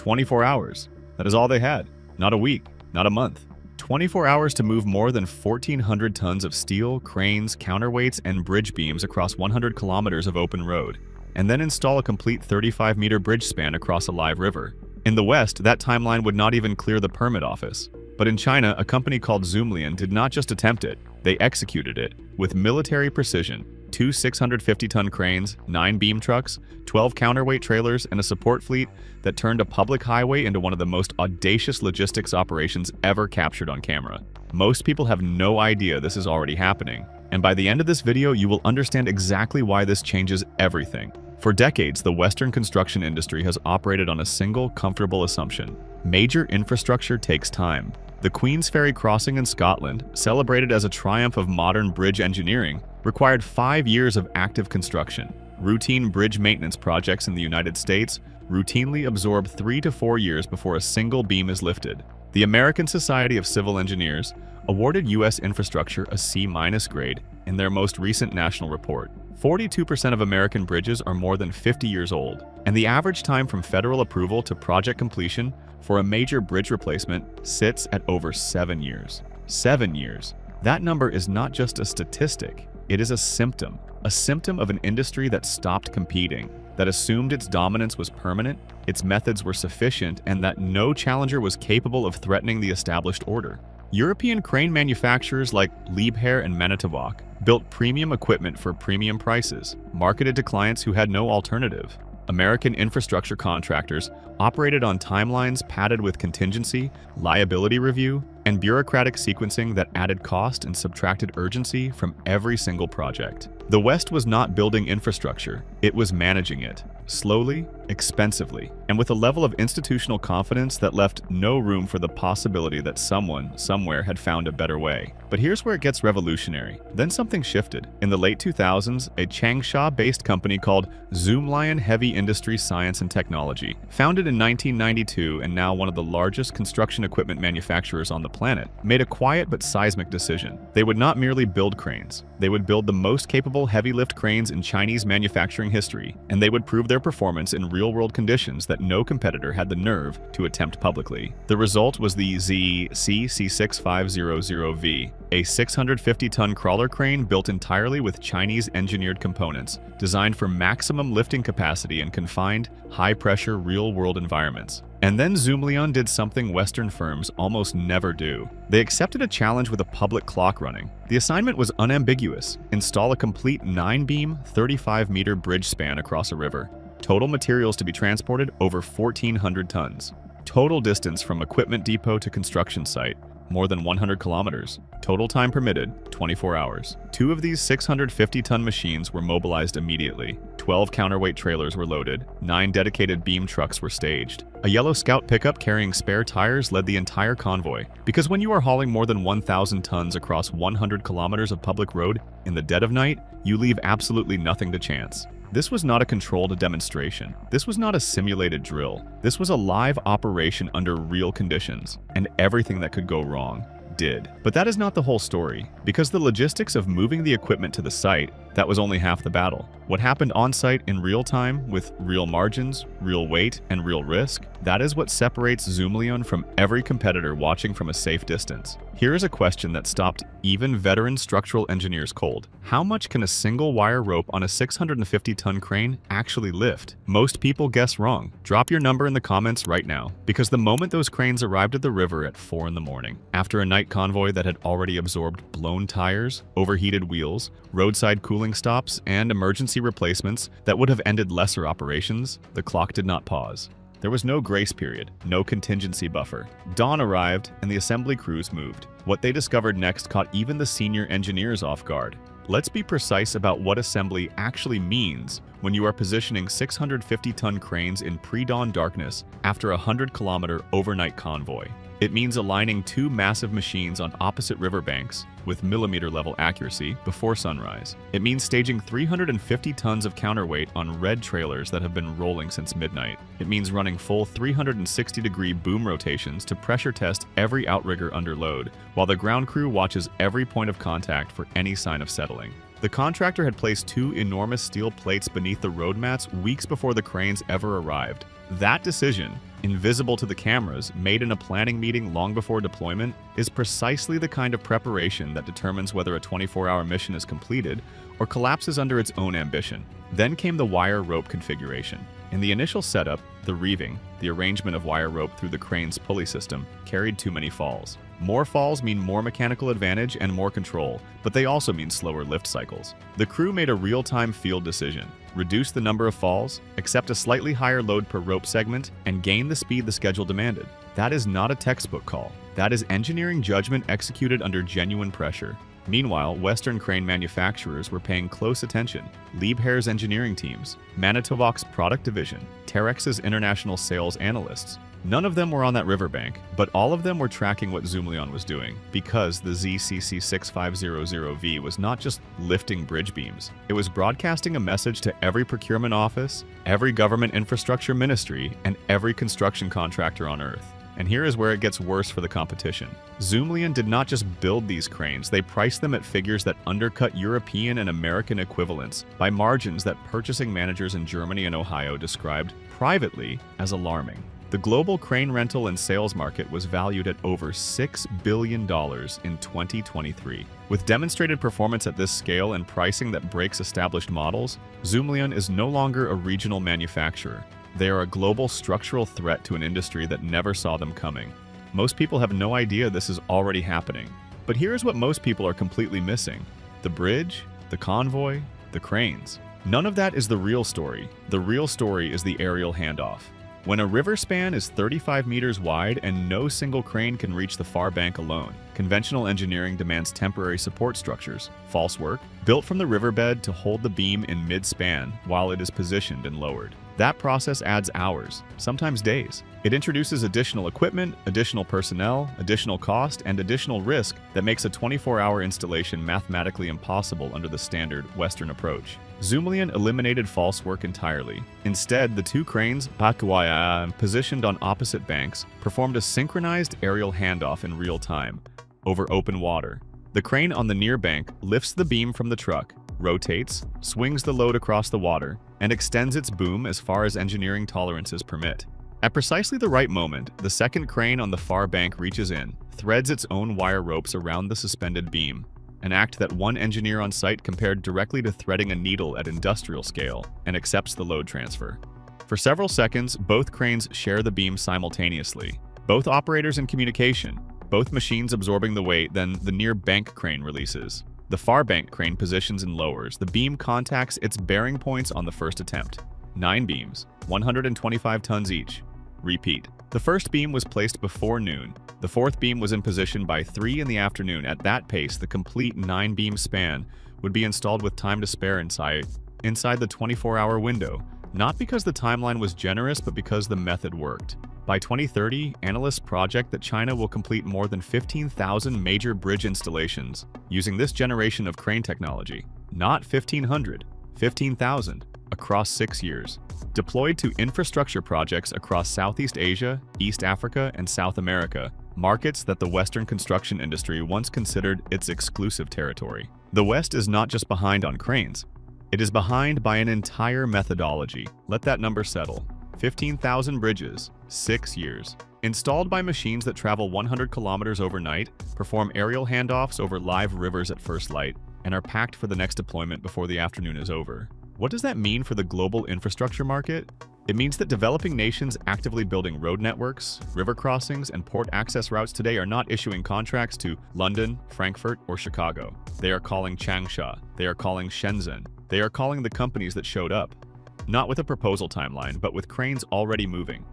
24 hours. That is all they had. Not a week, not a month. 24 hours to move more than 1,400 tons of steel, cranes, counterweights, and bridge beams across 100 kilometers of open road, and then install a complete 35-meter bridge span across a live river. In the West, that timeline would not even clear the permit office. But in China, a company called Zoomlion did not just attempt it, they executed it with military precision. 2 650-ton cranes, 9 beam trucks, 12 counterweight trailers, and a support fleet that turned a public highway into one of the most audacious logistics operations ever captured on camera. Most people have no idea this is already happening, and by the end of this video, you will understand exactly why this changes everything. For decades, the Western construction industry has operated on a single, comfortable assumption: major infrastructure takes time. The Queen's Ferry crossing in Scotland, celebrated as a triumph of modern bridge engineering, required 5 years of active construction. Routine bridge maintenance projects in the United States routinely absorb 3 to 4 years before a single beam is lifted. The American Society of Civil Engineers awarded U.S. infrastructure a C- grade in their most recent national report. 42% of American bridges are more than 50 years old, and the average time from federal approval to project completion for a major bridge replacement sits at over 7 years. 7 years. That number is not just a statistic, it is a symptom of an industry that stopped competing, that assumed its dominance was permanent, its methods were sufficient, and that no challenger was capable of threatening the established order. European crane manufacturers like Liebherr and Manitowoc built premium equipment for premium prices, marketed to clients who had no alternative. American infrastructure contractors operated on timelines padded with contingency, liability review, and bureaucratic sequencing that added cost and subtracted urgency from every single project. The West was not building infrastructure, it was managing it, slowly, expensively, and with a level of institutional confidence that left no room for the possibility that someone, somewhere had found a better way. But here's where it gets revolutionary. Then something shifted. In the late 2000s, a Changsha-based company called Zoomlion Heavy Industry Science and Technology, founded in 1992 and now one of the largest construction equipment manufacturers on the planet, made a quiet but seismic decision. They would not merely build cranes. They would build the most capable heavy lift cranes in Chinese manufacturing history, and they would prove their performance in real-world conditions that no competitor had the nerve to attempt publicly. The result was the ZC6500V, a 650-ton crawler crane built entirely with Chinese-engineered components, designed for maximum lifting capacity in confined, high-pressure, real-world environments. And then Zoomlion did something Western firms almost never do. They accepted a challenge with a public clock running. The assignment was unambiguous: install a complete 9-beam, 35-meter bridge span across a river. Total materials to be transported over 1,400 tons. Total distance from equipment depot to construction site, more than 100 kilometers. Total time permitted, 24 hours. 2 of these 650-ton machines were mobilized immediately. 12 counterweight trailers were loaded. 9 dedicated beam trucks were staged. A yellow Scout pickup carrying spare tires led the entire convoy. Because when you are hauling more than 1,000 tons across 100 kilometers of public road in the dead of night, you leave absolutely nothing to chance. This was not a controlled demonstration. This was not a simulated drill. This was a live operation under real conditions, and everything that could go wrong did. But that is not the whole story, because the logistics of moving the equipment to the site, that was only half the battle. What happened on site in real time, with real margins, real weight, and real risk, that is what separates Zoomlion from every competitor watching from a safe distance. Here is a question that stopped even veteran structural engineers cold. How much can a single wire rope on a 650-ton crane actually lift? Most people guess wrong. Drop your number in the comments right now, because the moment those cranes arrived at the river at 4 in the morning, after a night convoy that had already absorbed blown tires, overheated wheels, roadside cooling stops, and emergency replacements that would have ended lesser operations, the clock did not pause. There was no grace period, no contingency buffer. Dawn arrived, and the assembly crews moved. What they discovered next caught even the senior engineers off guard. Let's be precise about what assembly actually means when you are positioning 650-ton cranes in pre-dawn darkness after a 100-kilometer overnight convoy. It means aligning 2 massive machines on opposite riverbanks with millimeter-level accuracy before sunrise. It means staging 350 tons of counterweight on red trailers that have been rolling since midnight. It means running full 360-degree boom rotations to pressure test every outrigger under load, while the ground crew watches every point of contact for any sign of settling. The contractor had placed 2 enormous steel plates beneath the road mats weeks before the cranes ever arrived. That decision, invisible to the cameras, made in a planning meeting long before deployment, is precisely the kind of preparation that determines whether a 24-hour mission is completed or collapses under its own ambition. Then came the wire rope configuration. In the initial setup, the reeving, the arrangement of wire rope through the crane's pulley system, carried too many falls. More falls mean more mechanical advantage and more control, but they also mean slower lift cycles. The crew made a real-time field decision: reduce the number of falls, accept a slightly higher load per rope segment, and gain the speed the schedule demanded. That is not a textbook call. That is engineering judgment executed under genuine pressure. Meanwhile, Western crane manufacturers were paying close attention. Liebherr's engineering teams, Manitowoc's product division, Terex's international sales analysts. None of them were on that riverbank, but all of them were tracking what Zoomlion was doing, because the ZCC6500V was not just lifting bridge beams. It was broadcasting a message to every procurement office, every government infrastructure ministry, and every construction contractor on Earth. And here is where it gets worse for the competition. Zoomlion did not just build these cranes, they priced them at figures that undercut European and American equivalents by margins that purchasing managers in Germany and Ohio described privately as alarming. The global crane rental and sales market was valued at over $6 billion in 2023. With demonstrated performance at this scale and pricing that breaks established models, Zoomlion is no longer a regional manufacturer. They are a global structural threat to an industry that never saw them coming. Most people have no idea this is already happening. But here is what most people are completely missing: the bridge, the convoy, the cranes. None of that is the real story. The real story is the aerial handoff. When a river span is 35 meters wide and no single crane can reach the far bank alone, conventional engineering demands temporary support structures, false work, built from the riverbed to hold the beam in mid-span while it is positioned and lowered. That process adds hours, sometimes days. It introduces additional equipment, additional personnel, additional cost, and additional risk that makes a 24-hour installation mathematically impossible under the standard Western approach. Zoomlion eliminated false work entirely. Instead, the two cranes, positioned on opposite banks, performed a synchronized aerial handoff in real time, over open water. The crane on the near bank lifts the beam from the truck, rotates, swings the load across the water, and extends its boom as far as engineering tolerances permit. At precisely the right moment, the second crane on the far bank reaches in, threads its own wire ropes around the suspended beam, an act that one engineer on site compared directly to threading a needle at industrial scale, and accepts the load transfer. For several seconds, both cranes share the beam simultaneously, both operators in communication, both machines absorbing the weight. Then the near bank crane releases. The far bank crane positions and lowers. The beam contacts its bearing points on the first attempt. 9 beams, 125 tons each. Repeat. The first beam was placed before noon. The fourth beam was in position by 3 in the afternoon. At that pace, the complete 9-beam span would be installed with time to spare inside the 24-hour window, not because the timeline was generous, but because the method worked. By 2030, analysts project that China will complete more than 15,000 major bridge installations using this generation of crane technology. Not 1,500, 15,000, across 6 years. Deployed to infrastructure projects across Southeast Asia, East Africa, and South America, markets that the Western construction industry once considered its exclusive territory. The West is not just behind on cranes. It is behind by an entire methodology. Let that number settle. 15,000 bridges, 6 years. Installed by machines that travel 100 kilometers overnight, perform aerial handoffs over live rivers at first light, and are packed for the next deployment before the afternoon is over. What does that mean for the global infrastructure market? It means that developing nations actively building road networks, river crossings, and port access routes today are not issuing contracts to London, Frankfurt, or Chicago. They are calling Changsha. They are calling Shenzhen. They are calling the companies that showed up. Not with a proposal timeline, but with cranes already moving.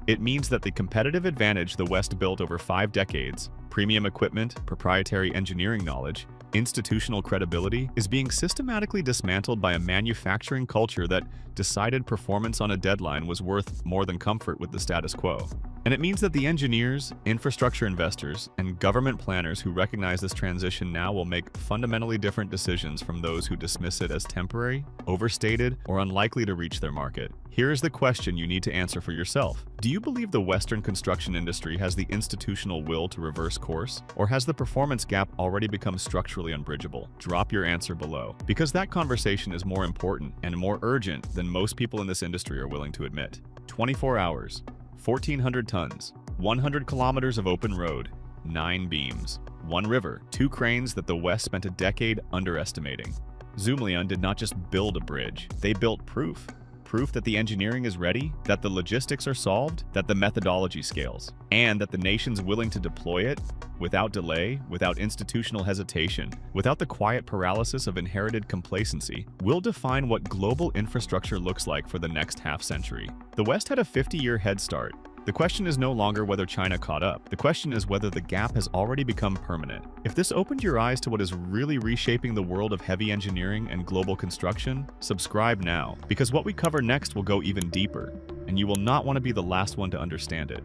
It means that the competitive advantage the West built over 5 decades, premium equipment, proprietary engineering knowledge, institutional credibility, is being systematically dismantled by a manufacturing culture that decided performance on a deadline was worth more than comfort with the status quo. And it means that the engineers, infrastructure investors, and government planners who recognize this transition now will make fundamentally different decisions from those who dismiss it as temporary, overstated, or unlikely to reach their market. Here is the question you need to answer for yourself. Do you believe the Western construction industry has the institutional will to reverse course? Or has the performance gap already become structurally unbridgeable? Drop your answer below, because that conversation is more important and more urgent than most people in this industry are willing to admit. 24 hours, 1,400 tons, 100 kilometers of open road, 9 beams, 1 river, 2 cranes that the West spent a decade underestimating. Zoomlion did not just build a bridge, they built proof. Proof that the engineering is ready, that the logistics are solved, that the methodology scales, and that the nation's willing to deploy it without delay, without institutional hesitation, without the quiet paralysis of inherited complacency, will define what global infrastructure looks like for the next half-century. The West had a 50-year head start. The question is no longer whether China caught up. The question is whether the gap has already become permanent. If this opened your eyes to what is really reshaping the world of heavy engineering and global construction, subscribe now, because what we cover next will go even deeper, and you will not want to be the last one to understand it.